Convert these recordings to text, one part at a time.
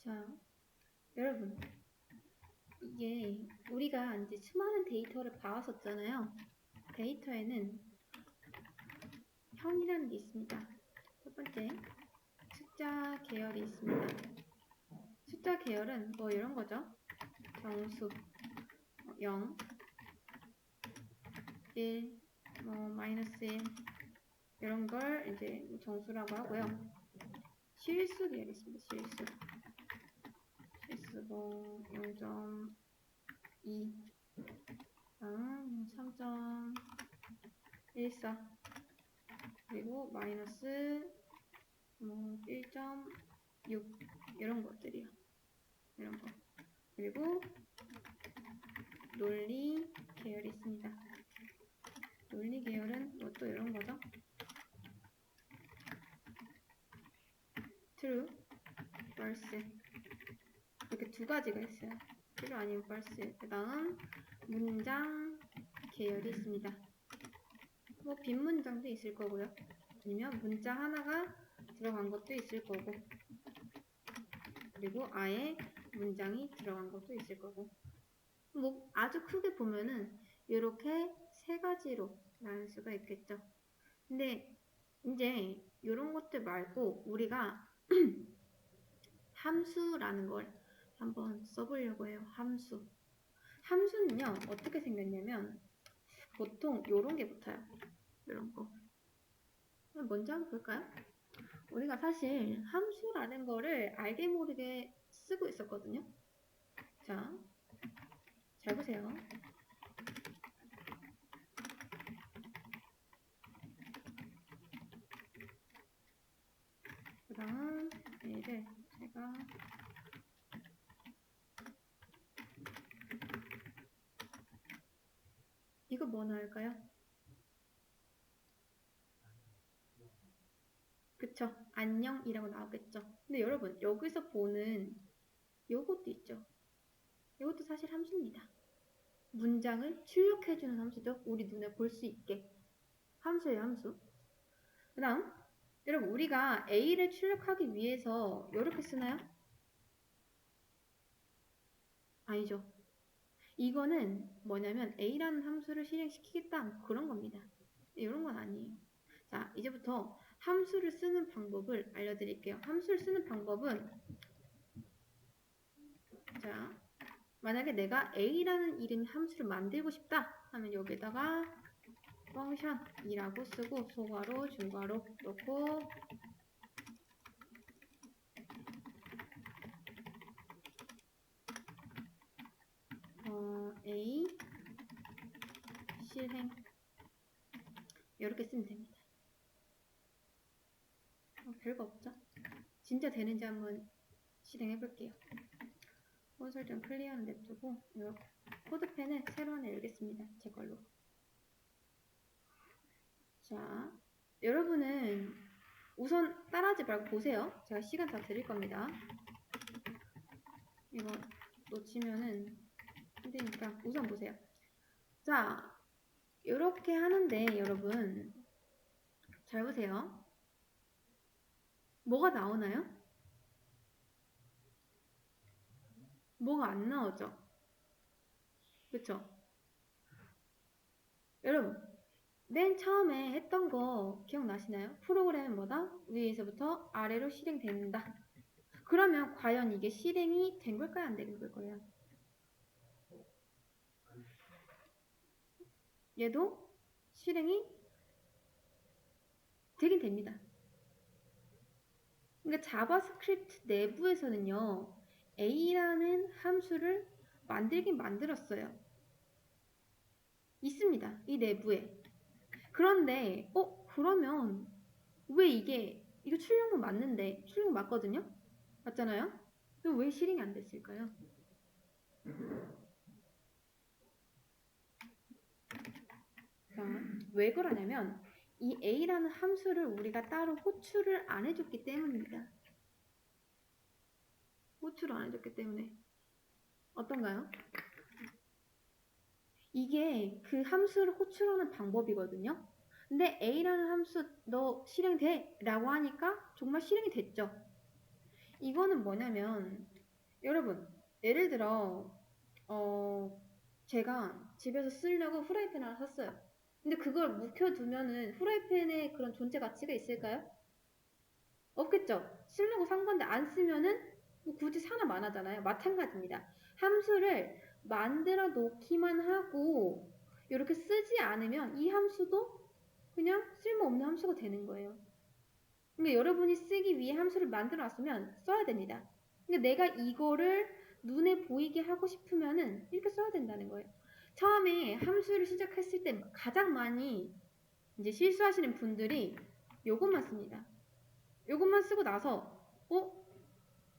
자, 여러분, 이게 우리가 이제 수많은 데이터를 봐왔었잖아요. 데이터에는 형이라는 게 있습니다. 첫 번째, 숫자 계열이 있습니다. 숫자 계열은 뭐 이런 거죠. 정수, 0, 1, 마이너스 1 이런 걸 이제 정수라고 하고요. 실수 계열이 있습니다. 실수 뭐 0.2, 3.14 그리고 마이너스 1.6 이런 것들이요. 이런 거. 그리고 논리 계열이 있습니다. 논리 계열은 뭐 또 이런 거죠. true, false 이렇게 두 가지가 있어요. true 아니면 false. 그 다음 문장 계열이 있습니다. 뭐 빈 문장도 있을 거고요. 아니면 문자 하나가 들어간 것도 있을 거고, 그리고 아예 문장이 들어간 것도 있을 거고. 뭐 아주 크게 보면은 이렇게 세 가지로 나눌 수가 있겠죠. 근데 이제 이런 것들 말고 우리가 함수라는 걸 한번 써보려고 해요. 함수는요 어떻게 생겼냐면 보통 이런 게 붙어요. 이런 거. 먼저 한번 볼까요? 우리가 사실 함수라는 거를 알게 모르게 쓰고 있었거든요. 자, 잘 보세요. 그 다음 얘를 제가 이거 뭐 나올까요? 그쵸? 안녕이라고 나오겠죠. 근데 여러분 여기서 보는 요것도 있죠. 이것도 사실 함수입니다. 문장을 출력해주는 함수죠. 우리 눈에 볼 수 있게. 함수예요, 함수. 그 다음 여러분 우리가 A를 출력하기 위해서 이렇게 쓰나요? 아니죠. 이거는 뭐냐면 A라는 함수를 실행시키겠다 그런 겁니다. 이런 건 아니에요. 자, 이제부터 함수를 쓰는 방법을 알려드릴게요. 함수를 쓰는 방법은 자, 만약에 내가 A라는 이름의 함수를 만들고 싶다 하면 여기다가 펑션이라고 쓰고 소괄호, 중괄호 넣고 A 실행 이렇게 쓰면 됩니다. 별거 없죠? 진짜 되는지 한번 실행해 볼게요. 설정 클리어는 냅두고 코드펜을 새로 하나 열겠습니다. 제 걸로. 자, 여러분은 우선 따라하지 말고 보세요. 제가 시간 다 드릴 겁니다. 이거 놓치면은 힘드니까 우선 보세요. 자, 이렇게 하는데 여러분 잘 보세요. 뭐가 나오나요? 뭐가 안 나오죠? 그쵸? 여러분 맨 처음에 했던 거 기억나시나요? 프로그램은 뭐다? 위에서부터 아래로 실행된다. 그러면 과연 이게 실행이 된 걸까요? 안 된 걸까요? 얘도 실행이 되긴 됩니다. 그러니까 자바스크립트 내부에서는요. A라는 함수를 만들긴 만들었어요. 있습니다. 이 내부에. 그런데 그러면 왜 이거 출력문 맞는데 출력문 맞거든요? 맞잖아요? 그럼 왜 실행이 안 됐을까요? 자, 왜 그러냐면 이 A라는 함수를 우리가 따로 호출을 안 해줬기 때문입니다. 호출을 안 해줬기 때문에 어떤가요? 이게 그 함수를 호출하는 방법이거든요. 근데 A라는 함수 너 실행돼 라고 하니까 정말 실행이 됐죠. 이거는 뭐냐면 여러분, 예를 들어 제가 집에서 쓰려고 후라이팬 하나 샀어요. 근데 그걸 묵혀두면은 후라이팬에 그런 존재 가치가 있을까요? 없겠죠? 쓰려고 산 건데 안 쓰면은 뭐 굳이 사나 마나잖아요. 마찬가지입니다. 함수를 만들어 놓기만 하고 이렇게 쓰지 않으면 이 함수도 그냥 쓸모없는 함수가 되는 거예요. 그러니까 여러분이 쓰기 위해 함수를 만들어 놨으면 써야 됩니다. 그러니까 내가 이거를 눈에 보이게 하고 싶으면은 이렇게 써야 된다는 거예요. 처음에 함수를 시작했을 때 가장 많이 이제 실수하시는 분들이 요것만 씁니다. 요것만 쓰고 나서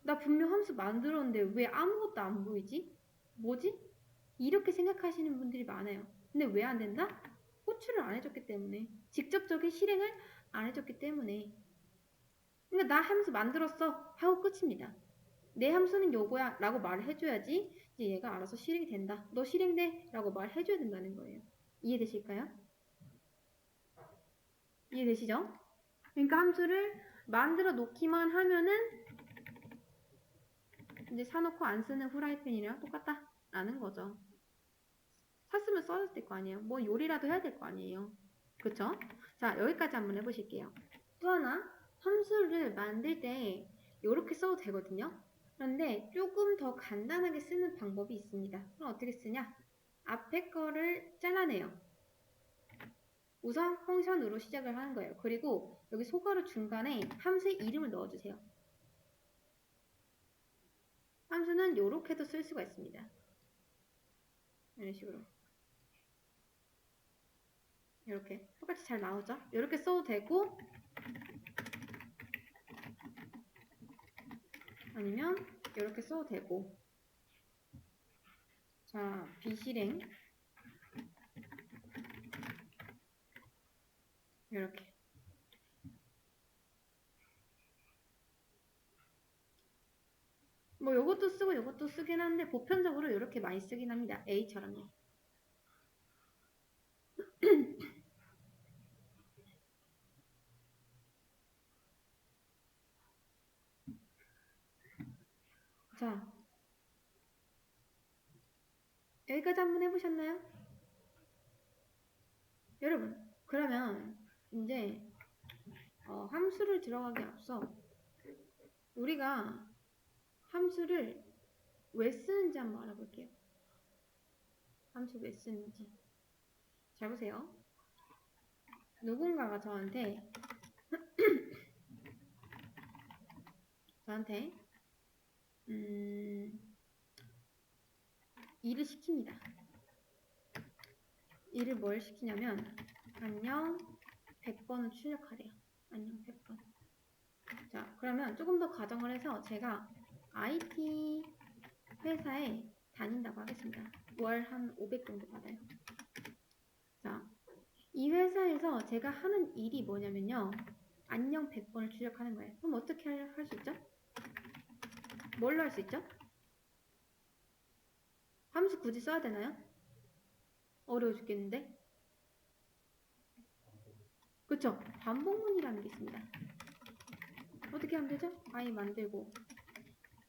나 분명 함수 만들었는데 왜 아무것도 안 보이지? 뭐지? 이렇게 생각하시는 분들이 많아요. 근데 왜 안 된다? 호출을 안 해줬기 때문에. 직접적인 실행을 안 해줬기 때문에. 그러니까 나 함수 만들었어 하고 끝입니다. 내 함수는 요거야 라고 말을 해줘야지 이제 얘가 알아서 실행이 된다. 너 실행돼 라고 말해줘야 된다는 거예요. 이해되실까요? 이해되시죠? 그러니까 함수를 만들어 놓기만 하면은 이제 사놓고 안 쓰는 후라이팬이랑 똑같다 라는 거죠. 샀으면 써야 될 거 아니에요. 뭐 요리라도 해야 될 거 아니에요. 그쵸? 자, 여기까지 한번 해보실게요. 또 하나, 함수를 만들 때 이렇게 써도 되거든요. 그런데 조금 더 간단하게 쓰는 방법이 있습니다. 그럼 어떻게 쓰냐? 앞에 거를 잘라내요. 우선 펑션으로 시작을 하는 거예요. 그리고 여기 소괄호 중간에 함수의 이름을 넣어주세요. 함수는 이렇게도 쓸 수가 있습니다. 이런 식으로. 이렇게 똑같이 잘 나오죠? 이렇게 써도 되고 아니면 이렇게 써도 되고 자, 비실행 이렇게 뭐 요것도 쓰고 요것도 쓰긴 한데 보편적으로 이렇게 많이 쓰긴 합니다. A처럼요. 자, 여기까지 한번 해보셨나요? 여러분, 그러면 이제 함수를 들어가기 앞서 우리가 함수를 왜 쓰는지 한번 알아볼게요. 함수 왜 쓰는지. 잘 보세요. 누군가가 저한테 일을 시킵니다. 일을 뭘 시키냐면 안녕 100번을 출력하래요. 안녕 100번. 자, 그러면 조금 더 가정을 해서 제가 IT 회사에 다닌다고 하겠습니다. 월 한 500 정도 받아요. 자, 이 회사에서 제가 하는 일이 뭐냐면요. 안녕 100번을 출력하는 거예요. 그럼 어떻게 할 수 있죠? 뭘로 할 수 있죠? 함수 굳이 써야 되나요? 어려워 죽겠는데? 그쵸? 반복문이라는 게 있습니다. 어떻게 하면 되죠? i 만들고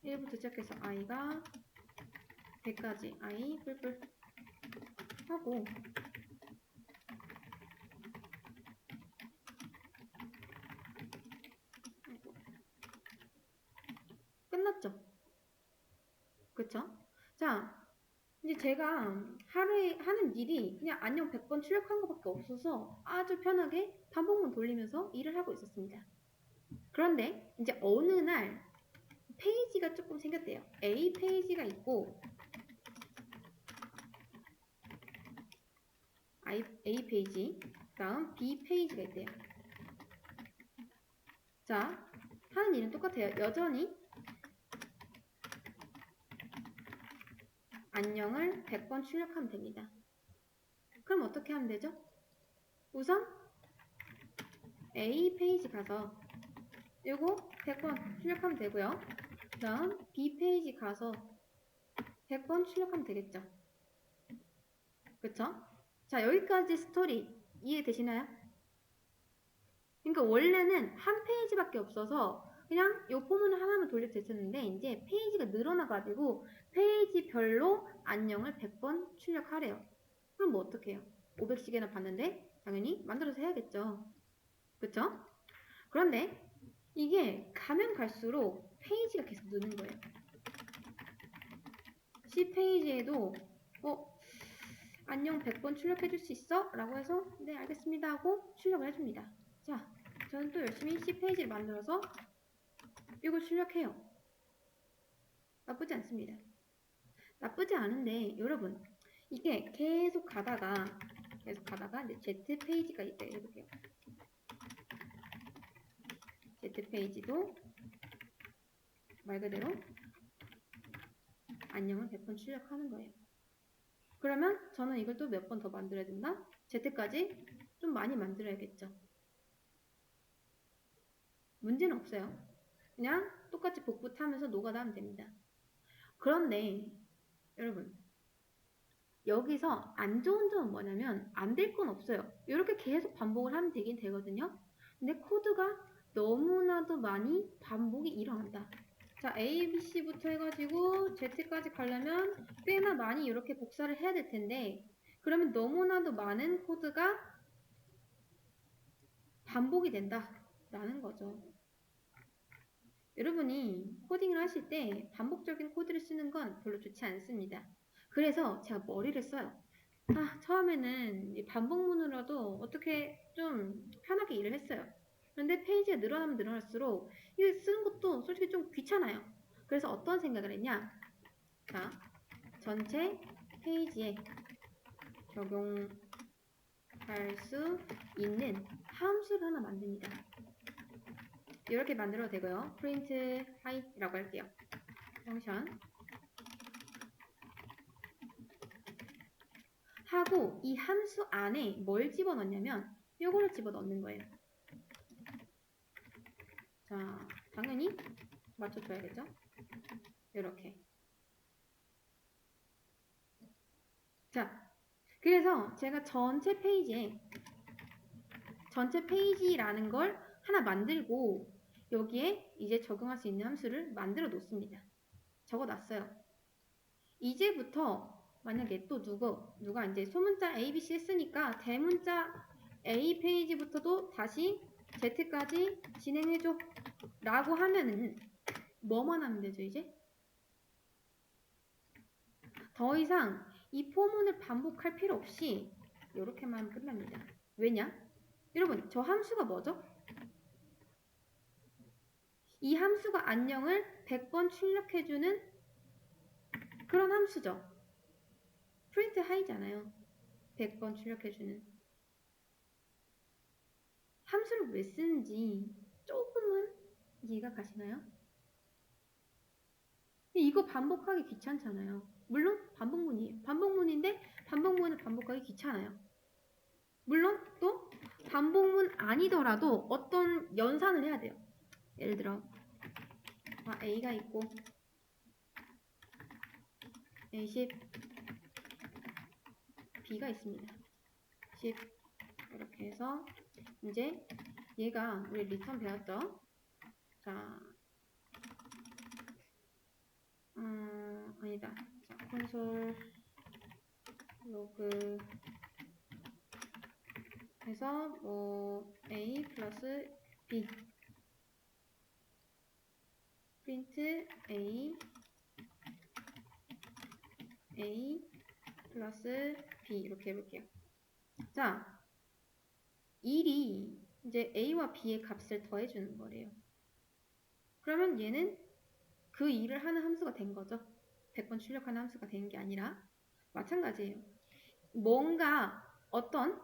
1부터 시작해서 i가 100까지 i 뿔뿔 하고 끝났죠? 그쵸? 자, 이제 제가 하루에 하는 일이 그냥 안녕 100번 출력한 것밖에 없어서 아주 편하게 반복문 돌리면서 일을 하고 있었습니다. 그런데 이제 어느 날 페이지가 조금 생겼대요. A 페이지가 있고 A 페이지, 다음 B 페이지가 있대요. 자, 하는 일은 똑같아요. 여전히 안녕을 100번 출력하면 됩니다. 그럼 어떻게 하면 되죠? 우선 A 페이지 가서 이거 100번 출력하면 되고요. 다음 B 페이지 가서 100번 출력하면 되겠죠. 그쵸? 자, 여기까지 스토리 이해되시나요? 그러니까 원래는 한 페이지밖에 없어서 그냥 요 포문을 하나만 돌려도 됐었는데 이제 페이지가 늘어나가지고 페이지별로 안녕을 100번 출력하래요. 그럼 뭐 어떡해요? 500씩이나 봤는데 당연히 만들어서 해야겠죠. 그쵸? 그런데 이게 가면 갈수록 페이지가 계속 느는 거예요. 10페이지에도 안녕 100번 출력해 줄 수 있어? 라고 해서 네 알겠습니다 하고 출력을 해줍니다. 자, 저는 또 열심히 10페이지를 만들어서 이걸 출력해요. 나쁘지 않습니다. 나쁘지 않은데 여러분 이게 계속 가다가 이제 Z 페이지가 있다 해볼게요. Z 페이지도 말 그대로 안녕을 100번 출력하는 거예요. 그러면 저는 이걸 또 몇 번 더 만들어야 된다? Z까지 좀 많이 만들어야겠죠. 문제는 없어요. 그냥 똑같이 복붙 하면서 노가다하면 됩니다. 그런데 여러분 여기서 안 좋은 점은 뭐냐면 안 될 건 없어요. 이렇게 계속 반복을 하면 되긴 되거든요. 근데 코드가 너무나도 많이 반복이 일어난다. 자, A, B, C부터 해가지고 Z까지 가려면 꽤나 많이 이렇게 복사를 해야 될 텐데 그러면 너무나도 많은 코드가 반복이 된다라는 거죠. 여러분이 코딩을 하실 때 반복적인 코드를 쓰는 건 별로 좋지 않습니다. 그래서 제가 머리를 써요. 처음에는 이 반복문으로도 어떻게 좀 편하게 일을 했어요. 그런데 페이지가 늘어나면 늘어날수록 이거 쓰는 것도 솔직히 좀 귀찮아요. 그래서 어떤 생각을 했냐? 자, 전체 페이지에 적용할 수 있는 함수를 하나 만듭니다. 이렇게 만들어도 되고요. print height라고 할게요. 펑션 하고 이 함수 안에 뭘 집어넣냐면 요거를 집어넣는 거예요. 자, 당연히 맞춰줘야겠죠? 이렇게. 자, 그래서 제가 전체 페이지라는 걸 하나 만들고 여기에 이제 적용할 수 있는 함수를 만들어 놓습니다. 적어 놨어요. 이제부터 만약에 또 누가 이제 소문자 ABC 했으니까 대문자 A 페이지부터도 다시 Z까지 진행해줘 라고 하면은 뭐만 하면 되죠 이제? 더 이상 이 포문을 반복할 필요 없이 이렇게만 하면 끝납니다. 왜냐? 여러분 저 함수가 뭐죠? 이 함수가 안녕을 100번 출력해주는 그런 함수죠. 프린트 하이잖아요. 100번 출력해주는. 함수를 왜 쓰는지 조금은 이해가 가시나요? 이거 반복하기 귀찮잖아요. 물론 반복문이에요. 반복문인데 반복문을 반복하기 귀찮아요. 물론 또 반복문 아니더라도 어떤 연산을 해야 돼요. 예를 들어 A가 있고 A10 B가 있습니다. 10 이렇게 해서 이제 얘가 우리 리턴 배웠죠? 자, 아니다. 자, 콘솔 로그 해서 뭐 A 플러스 B 프린트 A 플러스 B 이렇게 해볼게요. 자, 1이 이제 A와 B의 값을 더해주는 거래요. 그러면 얘는 그 일을 하는 함수가 된 거죠. 100번 출력하는 함수가 된 게 아니라 마찬가지예요. 뭔가 어떤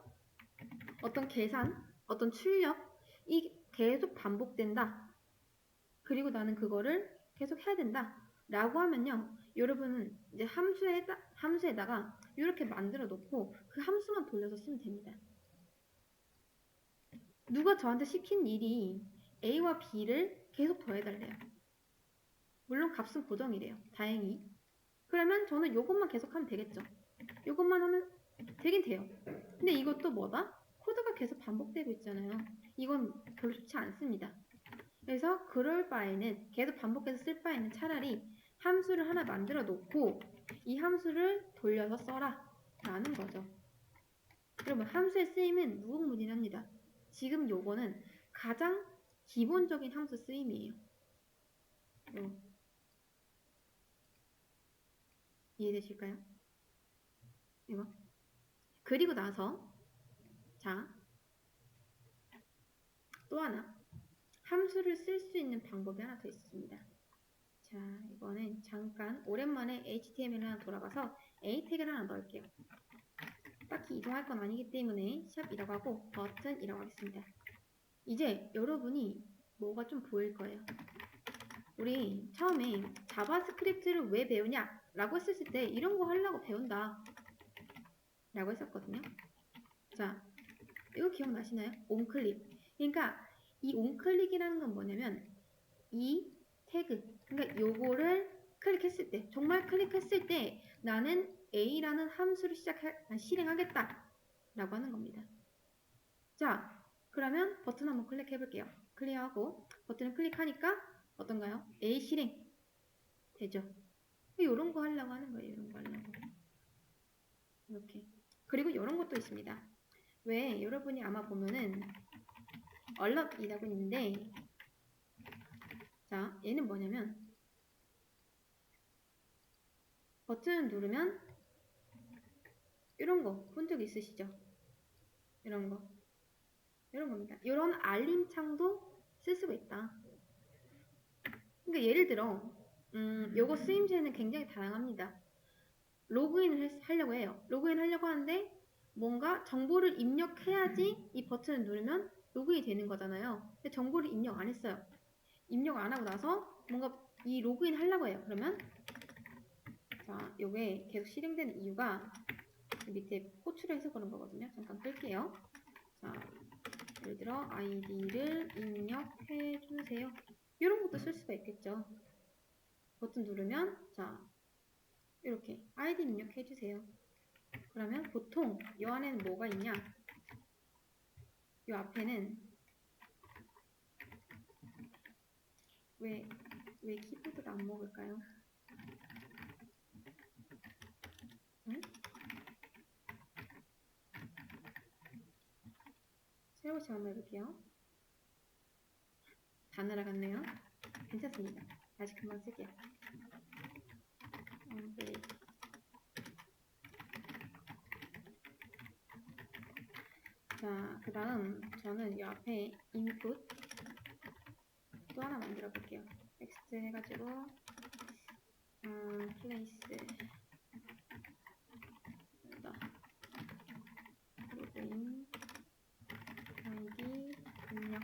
계산, 어떤 출력이 계속 반복된다. 그리고 나는 그거를 계속 해야 된다. 라고 하면요. 여러분은 이제 함수에다가 이렇게 만들어 놓고 그 함수만 돌려서 쓰면 됩니다. 누가 저한테 시킨 일이 A와 B를 계속 더해달래요. 물론 값은 고정이래요. 다행히. 그러면 저는 이것만 계속하면 되겠죠. 이것만 하면 되긴 돼요. 근데 이것도 뭐다? 코드가 계속 반복되고 있잖아요. 이건 별로 좋지 않습니다. 그래서 그럴 바에는 계속 반복해서 쓸 바에는 차라리 함수를 하나 만들어 놓고 이 함수를 돌려서 써라 라는 거죠. 그러면 함수의 쓰임은 무궁무진합니다. 지금 요거는 가장 기본적인 함수 쓰임이에요. 이해되실까요? 이거. 그리고 나서 자, 또 하나 함수를 쓸 수 있는 방법이 하나 더 있습니다. 자, 이거는 잠깐 오랜만에 HTML 하나 돌아가서 A 태그를 하나 넣을게요. 딱히 이동할 건 아니기 때문에 샵이라고 하고 버튼이라고 하겠습니다. 이제 여러분이 뭐가 좀 보일 거예요. 우리 처음에 자바스크립트를 왜 배우냐 라고 했을 때 이런 거 하려고 배운다 라고 했었거든요. 자, 이거 기억나시나요? 온클릭. 그러니까 이 온클릭이라는 건 뭐냐면 이 태그, 그러니까 요거를 클릭했을 때, 정말 클릭했을 때 나는 A라는 함수를 실행하겠다 라고 하는 겁니다. 자, 그러면 버튼 한번 클릭해 볼게요. 클릭하고 버튼을 클릭하니까 어떤가요? A 실행 되죠? 이런 거 하려고 하는 거예요. 이런 거 하려고. 이렇게. 그리고 이런 것도 있습니다. 왜 여러분이 아마 보면은 얼럿이라고 있는데 자, 얘는 뭐냐면 버튼을 누르면 이런 거 본 적 있으시죠? 이런 거. 이런 겁니다. 이런 알림창도 쓸 수가 있다. 그러니까 예를 들어 요거 쓰임새는 굉장히 다양합니다. 로그인을 하려고 해요. 로그인 하려고 하는데 뭔가 정보를 입력해야지 이 버튼을 누르면 로그인이 되는 거잖아요. 근데 정보를 입력 안 했어요. 입력 안 하고 나서 뭔가 이 로그인 하려고 해요. 그러면 자, 요게 계속 실행되는 이유가 밑에 호출을 해서 그런 거거든요. 잠깐 끌게요. 자, 예를 들어 아이디를 입력해 주세요. 이런 것도 쓸 수가 있겠죠. 버튼 누르면 자, 이렇게 아이디 입력해 주세요. 그러면 보통 이 안에는 뭐가 있냐? 이 앞에는 왜 키보드가 안 먹을까요? 응? 새로 시작 한번 해볼게요. 다 날아갔네요. 괜찮습니다. 다시 금방 쓸게요. 네. 자, 그 다음 저는 이 앞에 input 또 하나 만들어 볼게요. 텍스트 해가지고 place 로그인 아이디 입력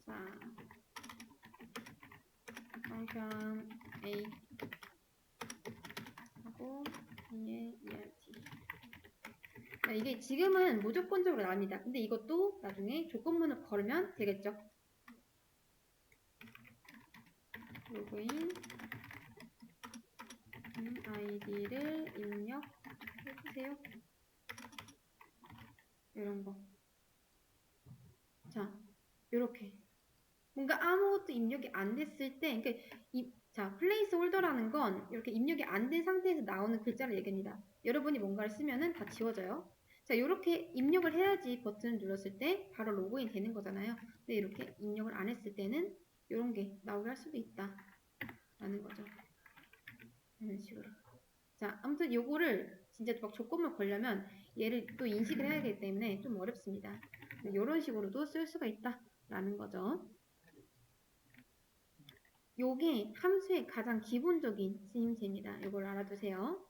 자 펑션 A 하고 B의 ERT 이게 지금은 무조건적으로 나옵니다. 근데 이것도 나중에 조건문을 걸으면 되겠죠. 로그인 아이디를 입력해주세요. 이런 거. 자, 이렇게. 뭔가 아무것도 입력이 안 됐을 때, 그러니까 자, 플레이스 홀더라는 건 이렇게 입력이 안 된 상태에서 나오는 글자를 얘기합니다. 여러분이 뭔가를 쓰면은 다 지워져요. 자, 이렇게 입력을 해야지 버튼을 눌렀을 때 바로 로그인 되는 거잖아요. 근데 이렇게 입력을 안 했을 때는 이런 게 나오게 할 수도 있다. 라는 거죠. 이런 식으로. 자, 아무튼 요거를 진짜 막 조건만 걸려면 얘를 또 인식을 해야 되기 때문에 좀 어렵습니다. 이런 식으로도 쓸 수가 있다라는 거죠. 요게 함수의 가장 기본적인 쓰임새입니다. 이걸 알아두세요.